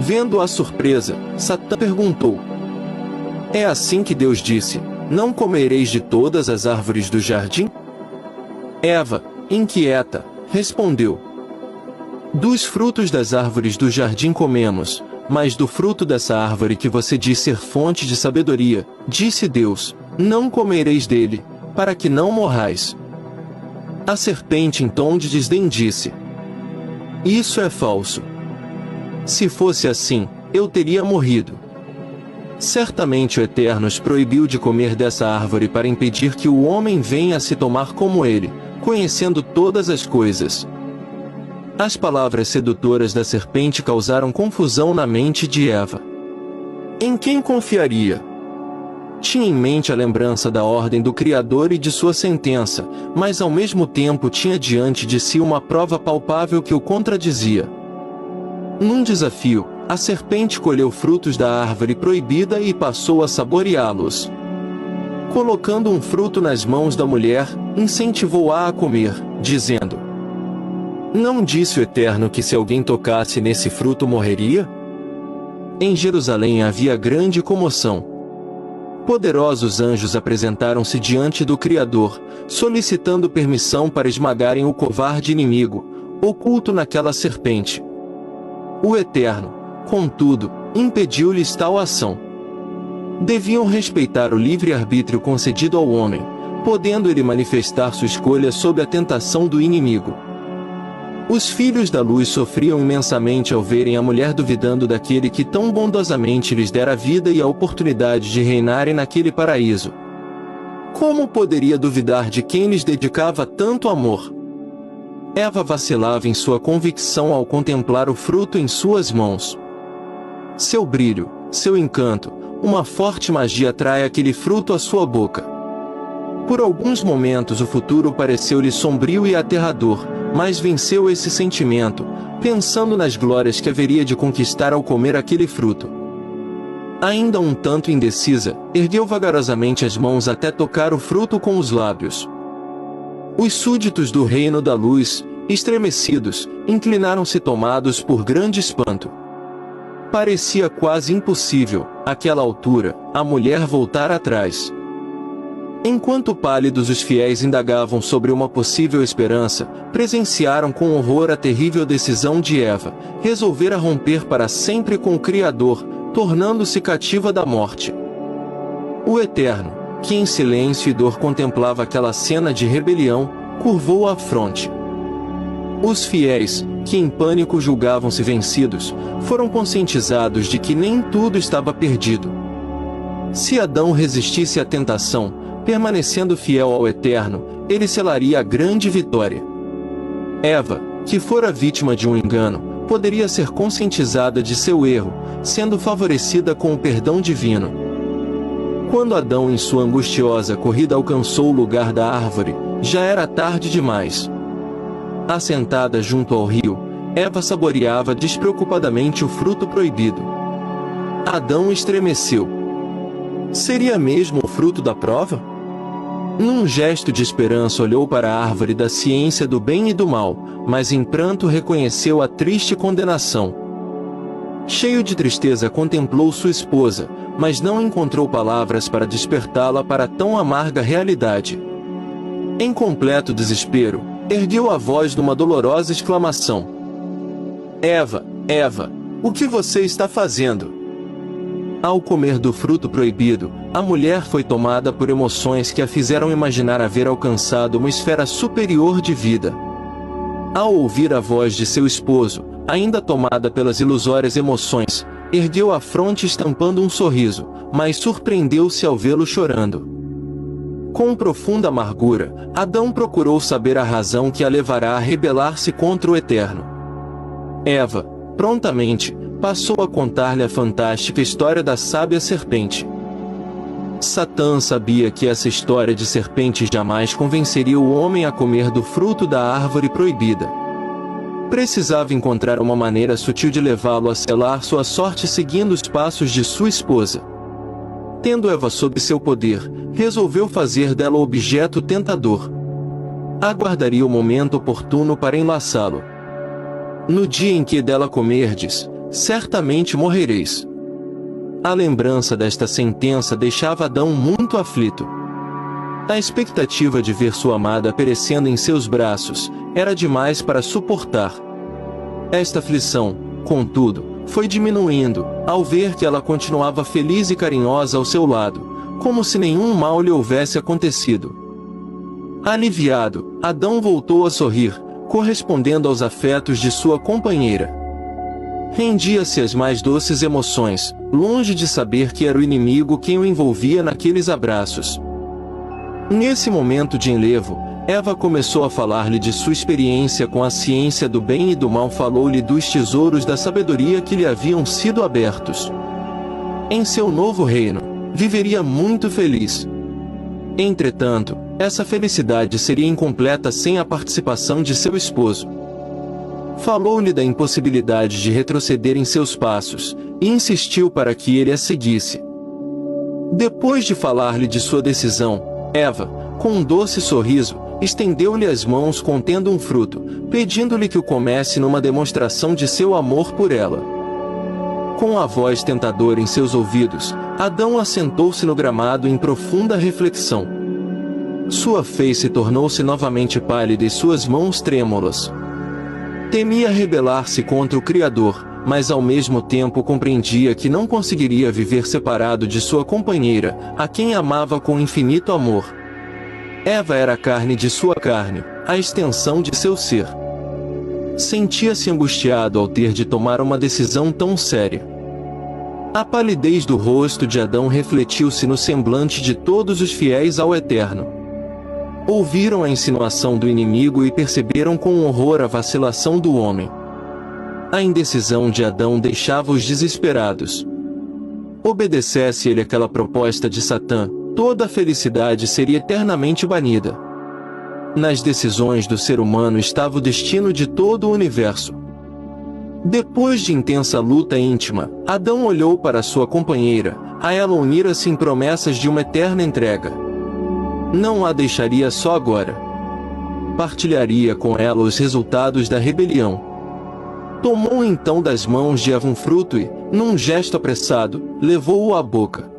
Vendo a surpresa, Satã perguntou: é assim que Deus disse: não comereis de todas as árvores do jardim? Eva, inquieta, respondeu: dos frutos das árvores do jardim comemos, mas do fruto dessa árvore que você diz ser fonte de sabedoria, disse Deus: não comereis dele, para que não morrais. A serpente em tom de desdém disse: isso é falso. Se fosse assim, eu teria morrido. Certamente o Eterno os proibiu de comer dessa árvore para impedir que o homem venha a se tomar como ele, conhecendo todas as coisas. As palavras sedutoras da serpente causaram confusão na mente de Eva. Em quem confiaria? Tinha em mente a lembrança da ordem do Criador e de sua sentença, mas ao mesmo tempo tinha diante de si uma prova palpável que o contradizia. Num desafio, a serpente colheu frutos da árvore proibida e passou a saboreá-los. Colocando um fruto nas mãos da mulher, incentivou-a a comer, dizendo: não disse o Eterno que se alguém tocasse nesse fruto morreria? Em Jerusalém havia grande comoção. Poderosos anjos apresentaram-se diante do Criador, solicitando permissão para esmagarem o covarde inimigo, oculto naquela serpente. O Eterno, contudo, impediu-lhes tal ação. Deviam respeitar o livre-arbítrio concedido ao homem, podendo ele manifestar sua escolha sob a tentação do inimigo. Os filhos da luz sofriam imensamente ao verem a mulher duvidando daquele que tão bondosamente lhes dera a vida e a oportunidade de reinarem naquele paraíso. Como poderia duvidar de quem lhes dedicava tanto amor? Eva vacilava em sua convicção ao contemplar o fruto em suas mãos. Seu brilho, seu encanto, uma forte magia atrai aquele fruto à sua boca. Por alguns momentos o futuro pareceu-lhe sombrio e aterrador, mas venceu esse sentimento, pensando nas glórias que haveria de conquistar ao comer aquele fruto. Ainda um tanto indecisa, ergueu vagarosamente as mãos até tocar o fruto com os lábios. Os súditos do reino da luz, estremecidos, inclinaram-se tomados por grande espanto. Parecia quase impossível, àquela altura, a mulher voltar atrás. Enquanto pálidos os fiéis indagavam sobre uma possível esperança, presenciaram com horror a terrível decisão de Eva, resolvera romper para sempre com o Criador, tornando-se cativa da morte. O Eterno, que em silêncio e dor contemplava aquela cena de rebelião, curvou a fronte. Os fiéis, que em pânico julgavam-se vencidos, foram conscientizados de que nem tudo estava perdido. Se Adão resistisse à tentação, permanecendo fiel ao Eterno, ele selaria a grande vitória. Eva, que fora vítima de um engano, poderia ser conscientizada de seu erro, sendo favorecida com o perdão divino. Quando Adão em sua angustiosa corrida alcançou o lugar da árvore, já era tarde demais. Assentada junto ao rio, Eva saboreava despreocupadamente o fruto proibido. Adão estremeceu. Seria mesmo o fruto da prova? Num gesto de esperança olhou para a árvore da ciência do bem e do mal, mas em pranto reconheceu a triste condenação. Cheio de tristeza contemplou sua esposa, mas não encontrou palavras para despertá-la para tão amarga realidade. Em completo desespero, ergueu a voz numa dolorosa exclamação: Eva, Eva, o que você está fazendo? Ao comer do fruto proibido, a mulher foi tomada por emoções que a fizeram imaginar haver alcançado uma esfera superior de vida. Ao ouvir a voz de seu esposo, ainda tomada pelas ilusórias emoções, ergueu a fronte estampando um sorriso, mas surpreendeu-se ao vê-lo chorando. Com profunda amargura, Adão procurou saber a razão que a levará a rebelar-se contra o Eterno. Eva, prontamente, passou a contar-lhe a fantástica história da sábia serpente. Satã sabia que essa história de serpente jamais convenceria o homem a comer do fruto da árvore proibida. Precisava encontrar uma maneira sutil de levá-lo a selar sua sorte seguindo os passos de sua esposa. Tendo Eva sob seu poder, resolveu fazer dela objeto tentador. Aguardaria o momento oportuno para enlaçá-lo. No dia em que dela comerdes, certamente morrereis. A lembrança desta sentença deixava Adão muito aflito. A expectativa de ver sua amada perecendo em seus braços era demais para suportar. Esta aflição, contudo, foi diminuindo, ao ver que ela continuava feliz e carinhosa ao seu lado, como se nenhum mal lhe houvesse acontecido. Aliviado, Adão voltou a sorrir, correspondendo aos afetos de sua companheira. Rendia-se às mais doces emoções, longe de saber que era o inimigo quem o envolvia naqueles abraços. Nesse momento de enlevo, Eva começou a falar-lhe de sua experiência com a ciência do bem e do mal, falou-lhe dos tesouros da sabedoria que lhe haviam sido abertos. Em seu novo reino, viveria muito feliz. Entretanto, essa felicidade seria incompleta sem a participação de seu esposo. Falou-lhe da impossibilidade de retroceder em seus passos, e insistiu para que ele a seguisse. Depois de falar-lhe de sua decisão, Eva, com um doce sorriso, estendeu-lhe as mãos contendo um fruto, pedindo-lhe que o comesse numa demonstração de seu amor por ela. Com a voz tentadora em seus ouvidos, Adão assentou-se no gramado em profunda reflexão. Sua face tornou-se novamente pálida e suas mãos trêmulas. Temia rebelar-se contra o Criador, mas ao mesmo tempo compreendia que não conseguiria viver separado de sua companheira, a quem amava com infinito amor. Eva era a carne de sua carne, a extensão de seu ser. Sentia-se angustiado ao ter de tomar uma decisão tão séria. A palidez do rosto de Adão refletiu-se no semblante de todos os fiéis ao Eterno. Ouviram a insinuação do inimigo e perceberam com horror a vacilação do homem. A indecisão de Adão deixava-os desesperados. Obedecesse ele àquela proposta de Satã, toda a felicidade seria eternamente banida. Nas decisões do ser humano estava o destino de todo o universo. Depois de intensa luta íntima, Adão olhou para sua companheira, a ela unira-se em promessas de uma eterna entrega. Não a deixaria só agora. Partilharia com ela os resultados da rebelião. Tomou então das mãos de Eva um fruto e, num gesto apressado, levou-o à boca.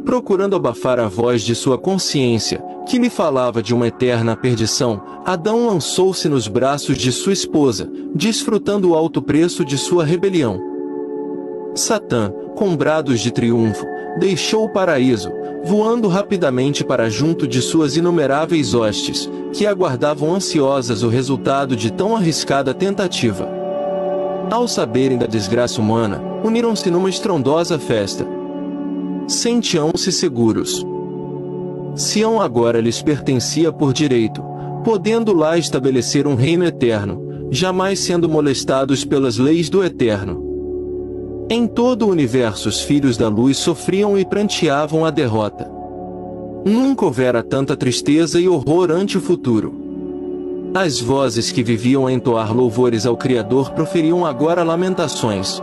Procurando abafar a voz de sua consciência, que lhe falava de uma eterna perdição, Adão lançou-se nos braços de sua esposa, desfrutando o alto preço de sua rebelião. Satã, com brados de triunfo, deixou o paraíso, voando rapidamente para junto de suas inumeráveis hostes, que aguardavam ansiosas o resultado de tão arriscada tentativa. Ao saberem da desgraça humana, uniram-se numa estrondosa festa. Sentiam-se seguros. Sião agora lhes pertencia por direito, podendo lá estabelecer um reino eterno, jamais sendo molestados pelas leis do Eterno. Em todo o universo os filhos da luz sofriam e pranteavam a derrota. Nunca houvera tanta tristeza e horror ante o futuro. As vozes que viviam a entoar louvores ao Criador proferiam agora lamentações.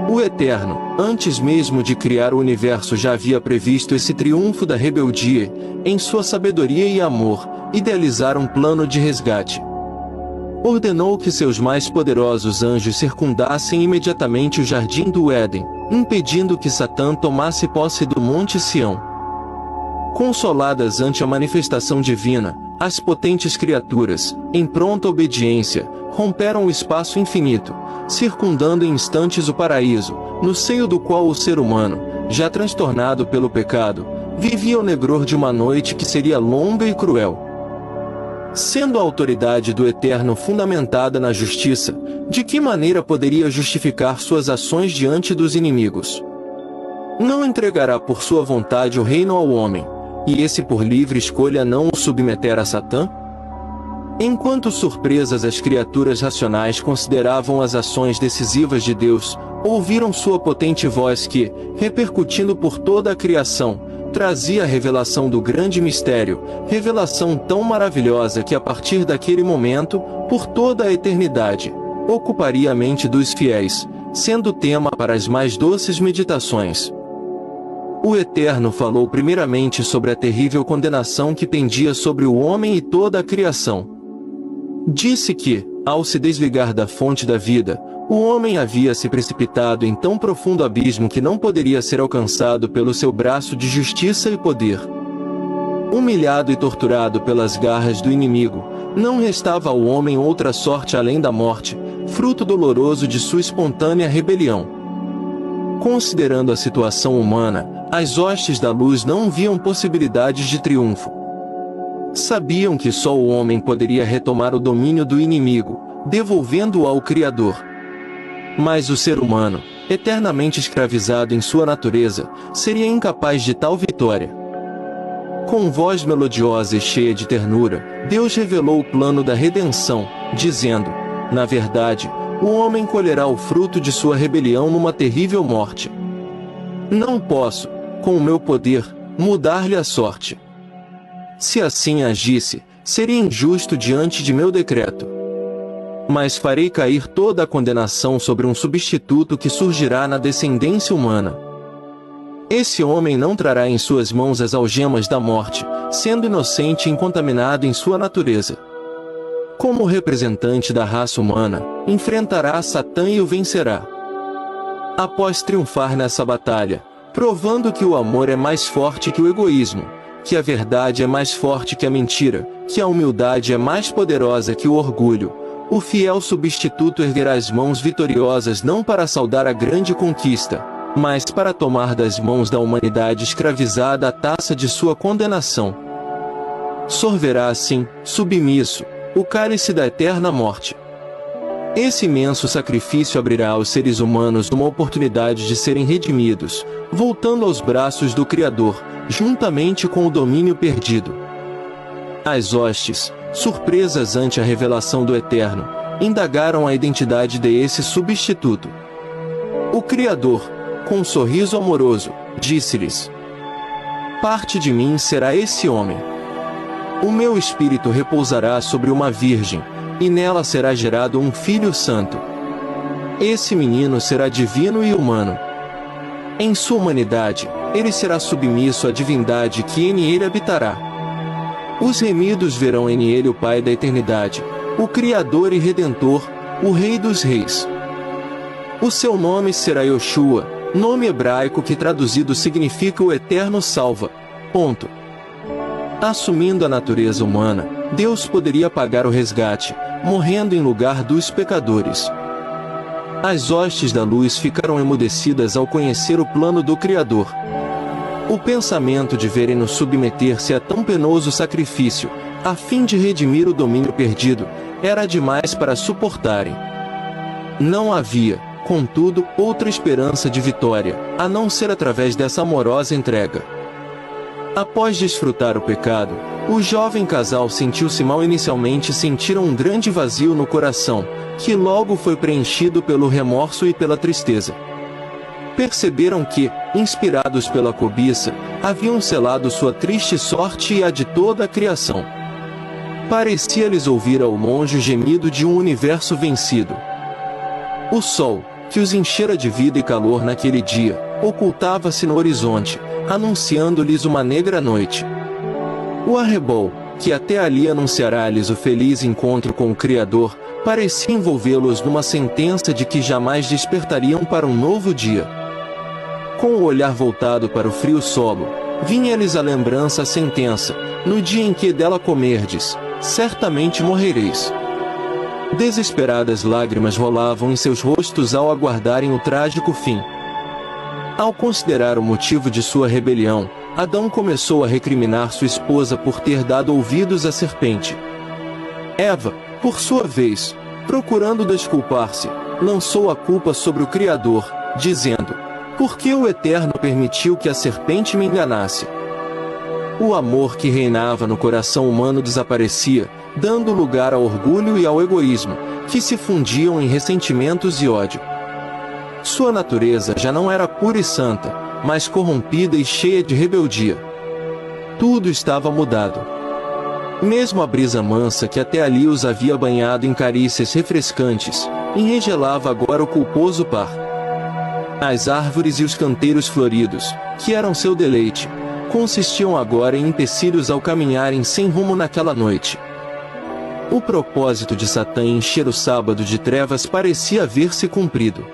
O Eterno, antes mesmo de criar o universo, já havia previsto esse triunfo da rebeldia, em sua sabedoria e amor, idealizar um plano de resgate. Ordenou que seus mais poderosos anjos circundassem imediatamente o jardim do Éden, impedindo que Satã tomasse posse do Monte Sião. Consoladas ante a manifestação divina, as potentes criaturas, em pronta obediência, romperam o espaço infinito, circundando em instantes o paraíso, no seio do qual o ser humano, já transtornado pelo pecado, vivia o negror de uma noite que seria longa e cruel. Sendo a autoridade do Eterno fundamentada na justiça, de que maneira poderia justificar suas ações diante dos inimigos? Não entregará por sua vontade o reino ao homem, e esse por livre escolha não o submeter a Satã? Enquanto surpresas as criaturas racionais consideravam as ações decisivas de Deus, ouviram sua potente voz que, repercutindo por toda a criação, trazia a revelação do grande mistério, revelação tão maravilhosa que a partir daquele momento, por toda a eternidade, ocuparia a mente dos fiéis, sendo tema para as mais doces meditações. O Eterno falou primeiramente sobre a terrível condenação que pendia sobre o homem e toda a criação. Disse que, ao se desligar da fonte da vida, O homem havia se precipitado em tão profundo abismo que não poderia ser alcançado pelo seu braço de justiça e poder. Humilhado e torturado pelas garras do inimigo, não restava ao homem outra sorte além da morte, fruto doloroso de sua espontânea rebelião. Considerando a situação humana, as hostes da luz não viam possibilidades de triunfo. Sabiam que só o homem poderia retomar o domínio do inimigo, devolvendo-o ao Criador. Mas o ser humano, eternamente escravizado em sua natureza, seria incapaz de tal vitória. Com voz melodiosa e cheia de ternura, Deus revelou o plano da redenção, dizendo: na verdade, o homem colherá o fruto de sua rebelião numa terrível morte. Não posso, com o meu poder, mudar-lhe a sorte. Se assim agisse, seria injusto diante de meu decreto. Mas farei cair toda a condenação sobre um substituto que surgirá na descendência humana. Esse homem não trará em suas mãos as algemas da morte, sendo inocente e incontaminado em sua natureza. Como representante da raça humana, enfrentará Satã e o vencerá. Após triunfar nessa batalha, provando que o amor é mais forte que o egoísmo, que a verdade é mais forte que a mentira, que a humildade é mais poderosa que o orgulho, o fiel substituto erguerá as mãos vitoriosas não para saudar a grande conquista, mas para tomar das mãos da humanidade escravizada a taça de sua condenação. Sorverá assim, submisso, o cálice da eterna morte. Esse imenso sacrifício abrirá aos seres humanos uma oportunidade de serem redimidos, voltando aos braços do Criador, juntamente com o domínio perdido. As hostes, surpresas ante a revelação do Eterno, indagaram a identidade desse substituto. O Criador, com um sorriso amoroso, disse-lhes: parte de mim será esse homem. O meu espírito repousará sobre uma virgem, e nela será gerado um filho santo. Esse menino será divino e humano. Em sua humanidade, ele será submisso à divindade que em ele habitará. Os remidos verão em ele o Pai da eternidade, o Criador e Redentor, o Rei dos Reis. O seu nome será Yoshua, nome hebraico que traduzido significa o Eterno Salva. Ponto. Assumindo a natureza humana, Deus poderia pagar o resgate, morrendo em lugar dos pecadores. As hostes da luz ficaram emudecidas ao conhecer o plano do Criador. O pensamento de verem-no submeter-se a tão penoso sacrifício, a fim de redimir o domínio perdido, era demais para suportarem. Não havia, contudo, outra esperança de vitória, a não ser através dessa amorosa entrega. Após desfrutar o pecado, o jovem casal sentiu-se mal. Inicialmente sentiram um grande vazio no coração, que logo foi preenchido pelo remorso e pela tristeza. Perceberam que, inspirados pela cobiça, haviam selado sua triste sorte e a de toda a criação. Parecia-lhes ouvir ao longe o gemido de um universo vencido. O sol, que os enchera de vida e calor naquele dia, ocultava-se no horizonte, anunciando-lhes uma negra noite. O arrebol, que até ali anunciará-lhes o feliz encontro com o Criador, parecia envolvê-los numa sentença de que jamais despertariam para um novo dia. Com o olhar voltado para o frio solo, vinha-lhes à lembrança a sentença: no dia em que dela comerdes, certamente morrereis. Desesperadas lágrimas rolavam em seus rostos ao aguardarem o trágico fim. Ao considerar o motivo de sua rebelião, Adão começou a recriminar sua esposa por ter dado ouvidos à serpente. Eva, por sua vez, procurando desculpar-se, lançou a culpa sobre o Criador, dizendo: por que o Eterno permitiu que a serpente me enganasse? O amor que reinava no coração humano desaparecia, dando lugar ao orgulho e ao egoísmo, que se fundiam em ressentimentos e ódio. Sua natureza já não era pura e santa, mas corrompida e cheia de rebeldia. Tudo estava mudado. Mesmo a brisa mansa que até ali os havia banhado em carícias refrescantes, enregelava agora o culposo par. As árvores e os canteiros floridos, que eram seu deleite, consistiam agora em empecilhos ao caminharem sem rumo naquela noite. O propósito de Satã em encher o sábado de trevas parecia haver se cumprido.